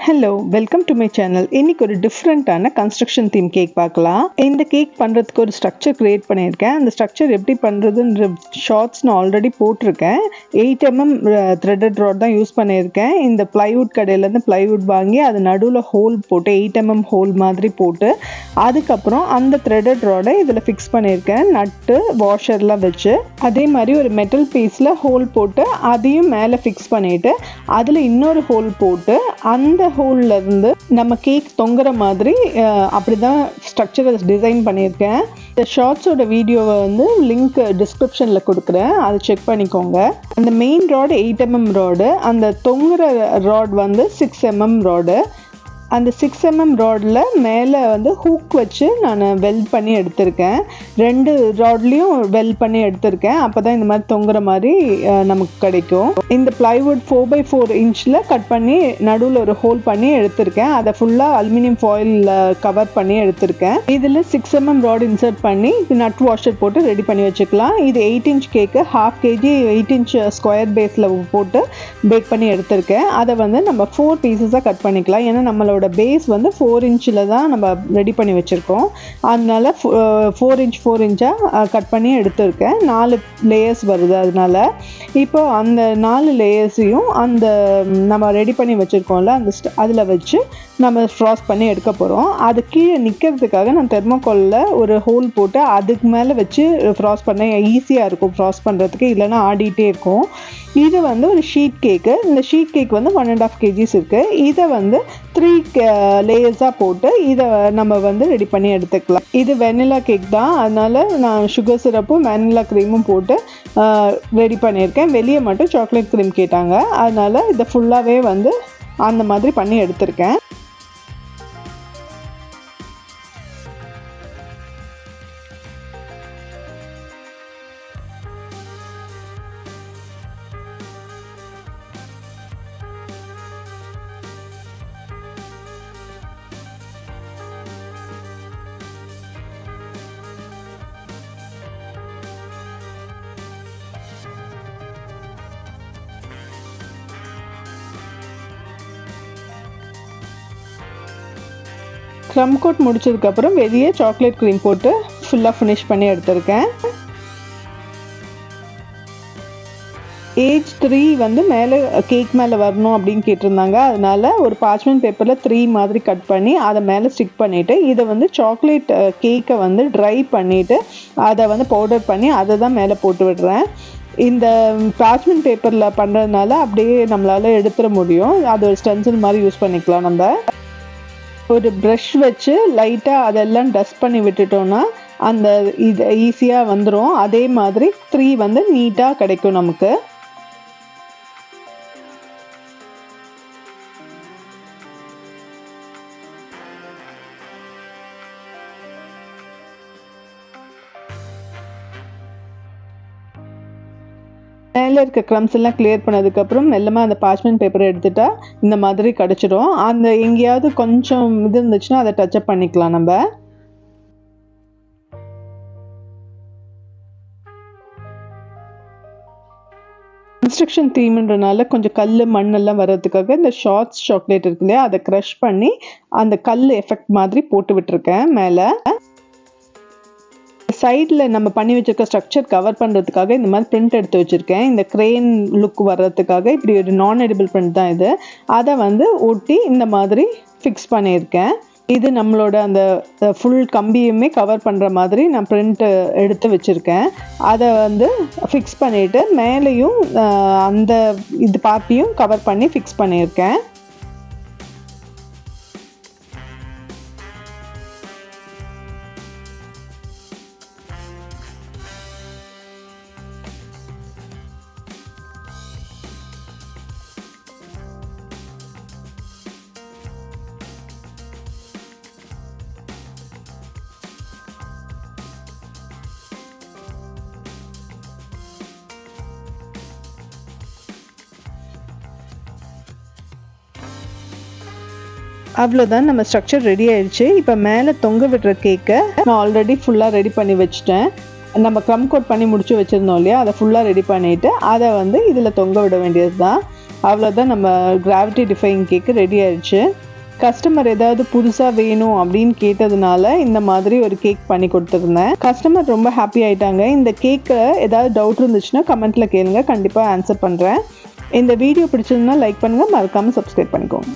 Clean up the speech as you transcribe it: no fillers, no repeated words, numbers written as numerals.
Hello, welcome to my channel. இன்னைக்கு ஒரு டிஃப்ரெண்ட்டான கன்ஸ்ட்ரக்ஷன் தீம் கேக் பார்க்கலாம். இந்த கேக் பண்ணுறதுக்கு ஒரு ஸ்ட்ரக்சர் க்ரியேட் பண்ணியிருக்கேன். அந்த ஸ்ட்ரக்சர் எப்படி பண்ணுறதுன்ற ஷார்ட்ஸ் நான் ஆல்ரெடி போட்டிருக்கேன். 8mm த்ரெட்டட் ராட் தான் யூஸ் பண்ணியிருக்கேன். இந்த ப்ளைவுட் கடையிலேருந்து ப்ளைவுட் வாங்கி அது நடுவில் ஹோல் போட்டு 8mm ஹோல் மாதிரி போட்டு அதுக்கப்புறம் அந்த த்ரெட்டட் ராடை இதில் ஃபிக்ஸ் பண்ணியிருக்கேன். நட்டு வாஷர்லாம் வச்சு அதே மாதிரி ஒரு மெட்டல் பீஸில் ஹோல் போட்டு அதையும் மேலே ஃபிக்ஸ் பண்ணிவிட்டு அதில் இன்னொரு ஹோல் போட்டு அந்த ஹோல்ல இருந்து நம்ம கேக் தொங்குற மாதிரி அப்படிதான் ஸ்ட்ரக்சரை டிசைன் பண்ணியிருக்கேன். இந்த ஷார்ட்ஸோட வீடியோவை வந்து லிங்க் டிஸ்கிரிப்ஷனில் கொடுக்குறேன், அதை செக் பண்ணிக்கோங்க. அந்த மெயின் ராடு 8mm ராடு, அந்த தொங்குற ராட் வந்து 6mm ராடு. அந்த 6mm ராடில் மேலே வந்து ஹூக் வச்சு நான் வெல்ட் பண்ணி எடுத்திருக்கேன். 2 ராட்லேயும் வெல்ட் பண்ணி எடுத்திருக்கேன். அப்போ தான் இந்த மாதிரி தொங்குற மாதிரி நமக்கு கிடைக்கும். இந்த ப்ளைவுட் 4x4 இன்ச்சில் கட் பண்ணி நடுவில் ஒரு ஹோல் பண்ணி எடுத்திருக்கேன். அதை ஃபுல்லாக அலுமினியம் ஃபாயிலில் கவர் பண்ணி எடுத்திருக்கேன். இதில் 6mm ராட் இன்சர்ட் பண்ணி நட் வாஷர் போட்டு ரெடி பண்ணி வச்சுக்கலாம். இது 8 inch கேக்கு, 1/2 kg 8 inch ஸ்கொயர் பேஸில் போட்டு பேக் பண்ணி எடுத்திருக்கேன். அதை வந்து நம்ம 4 பீசஸாக கட் பண்ணிக்கலாம். ஏன்னா நம்மளோட பேஸ் வந்து 4 inchல தான் நம்ம ரெடி பண்ணி வச்சுருக்கோம். அதனால 4 inch 4 inch-ஆக கட் பண்ணி எடுத்திருக்கேன். 4 லேயர்ஸ் வருது. அதனால இப்போ அந்த 4 லேயர்ஸையும் அந்த நம்ம ரெடி பண்ணி வச்சுருக்கோம்ல அந்த அதில் வச்சு நம்ம ஃப்ராஸ்ட் பண்ணி எடுக்க போகிறோம். அது கீழே நிற்கிறதுக்காக நான் தெர்மோகாலில் ஒரு ஹோல் போட்டு அதுக்கு மேலே வச்சு ஃப்ராஸ்ட் பண்ண ஈஸியாக இருக்கும் ஃப்ராஸ்ட் பண்ணுறதுக்கு, இல்லைன்னா ஆடிட்டே இருக்கும். இது வந்து ஒரு ஷீட் கேக்கு. இந்த ஷீட் கேக் வந்து 1.5 kgs இருக்குது. இதை வந்து 3 லேயர்ஸாக போட்டு இதை நம்ம வந்து ரெடி பண்ணி எடுத்துக்கலாம். இது வெனிலா கேக் தான், அதனால நான் சுகர் சிரப்பும் வெனிலா க்ரீமும் போட்டு ரெடி பண்ணியிருக்கேன். வெளியே மட்டும் சாக்லேட் க்ரீம் கேட்டாங்க, அதனால இதை ஃபுல்லாகவே வந்து அந்த மாதிரி பண்ணி எடுத்திருக்கேன். க்ரம் கோட் முடிச்சதுக்கப்புறம் வெளியே சாக்லேட் க்ரீம் போட்டு ஃபுல்லாக ஃபினிஷ் பண்ணி எடுத்திருக்கேன். ஏஜ் 3 வந்து மேலே கேக் மேலே வரணும் அப்படின்னு கேட்டிருந்தாங்க. அதனால ஒரு பார்ச்மெண்ட் பேப்பரில் 3 மாதிரி கட் பண்ணி அதை மேலே ஸ்டிக் பண்ணிவிட்டு இதை வந்து சாக்லேட் கேக்கை வந்து ட்ரை பண்ணிவிட்டு அதை வந்து பவுடர் பண்ணி அதை தான் மேலே போட்டு விடுறேன். இந்த பார்ச்மெண்ட் பேப்பரில் பண்ணுறதுனால அப்படியே நம்மளால் எடுத்துட முடியும். அது ஒரு ஸ்டென்சில் மாதிரி யூஸ் பண்ணிக்கலாம். நம்ம ஒரு ப்ரஷ் வச்சு லைட்டாக அதெல்லாம் டஸ்ட் பண்ணி விட்டுட்டோன்னா அந்த இது ஈஸியாக வந்துடும். அதே மாதிரி 3 வந்து நீட்டாக கிடைக்கும் நமக்கு. மேலே இருக்க க்ரம்ஸ் எல்லாம் கிளியர் பண்ணதுக்கப்புறம் மெல்லமாக அந்த பார்ச்மெண்ட் பேப்பரை எடுத்துட்டா இந்த மாதிரி கிடச்சிடும். அந்த எங்கேயாவது கொஞ்சம் இது இருந்துச்சுன்னா அதை டச்சப் பண்ணிக்கலாம் நம்ம. கன்ஸ்ட்ரக்ஷன் தீம்ன்றனால கொஞ்சம் கல் மண்ணெல்லாம் வர்றதுக்காக இந்த ஷார்ட்ஸ் சாக்லேட் இருக்கு இல்லையா, அதை க்ரஷ் பண்ணி அந்த கல் எஃபெக்ட் மாதிரி போட்டு விட்டுருக்கேன் மேலே. சைடில் நம்ம பண்ணி வச்சுருக்க ஸ்ட்ரக்சர் கவர் பண்ணுறதுக்காக இந்த மாதிரி பிரிண்ட் எடுத்து வச்சுருக்கேன். இந்த க்ரெயின் லுக் வர்றதுக்காக இப்படி ஒரு நான் எடிபிள் பிரிண்ட் தான் இது. அதை வந்து ஒட்டி இந்த மாதிரி ஃபிக்ஸ் பண்ணியிருக்கேன். இது நம்மளோட அந்த ஃபுல் கம்பியுமே கவர் பண்ணுற மாதிரி நான் பிரிண்ட் எடுத்து வச்சுருக்கேன். அதை வந்து ஃபிக்ஸ் பண்ணிவிட்டு மேலேயும் அந்த இது பார்ட்டியும் கவர் பண்ணி ஃபிக்ஸ் பண்ணியிருக்கேன். அவ்வளோதான், நம்ம ஸ்ட்ரக்சர் ரெடி ஆயிடுச்சு. இப்போ மேலே தொங்க விடுற கேக்கை நான் ஆல்ரெடி ஃபுல்லாக ரெடி பண்ணி வச்சுட்டேன். நம்ம க்ரம் கோட் பண்ணி முடிச்சு வச்சுருந்தோம் இல்லையா, அதை ஃபுல்லாக ரெடி பண்ணிவிட்டு அதை வந்து இதில் தொங்க விட வேண்டியது தான். அவ்வளோதான், நம்ம கிராவிட்டி டிஃபையிங் கேக்கு ரெடி ஆயிடுச்சு. கஸ்டமர் ஏதாவது புதுசாக வேணும் அப்படின்னு கேட்டதுனால இந்த மாதிரி ஒரு கேக் பண்ணி கொடுத்துருந்தேன். கஸ்டமர் ரொம்ப ஹாப்பி ஆயிட்டாங்க. இந்த கேக்கு ஏதாவது டவுட் இருந்துச்சுன்னா கமெண்ட்டில் கேளுங்க, கண்டிப்பாக ஆன்சர் பண்ணுறேன். இந்த வீடியோ பிடிச்சிருந்தா லைக் பண்ணுங்கள், மறக்காமல் சப்ஸ்கிரைப் பண்ணிக்கோங்க.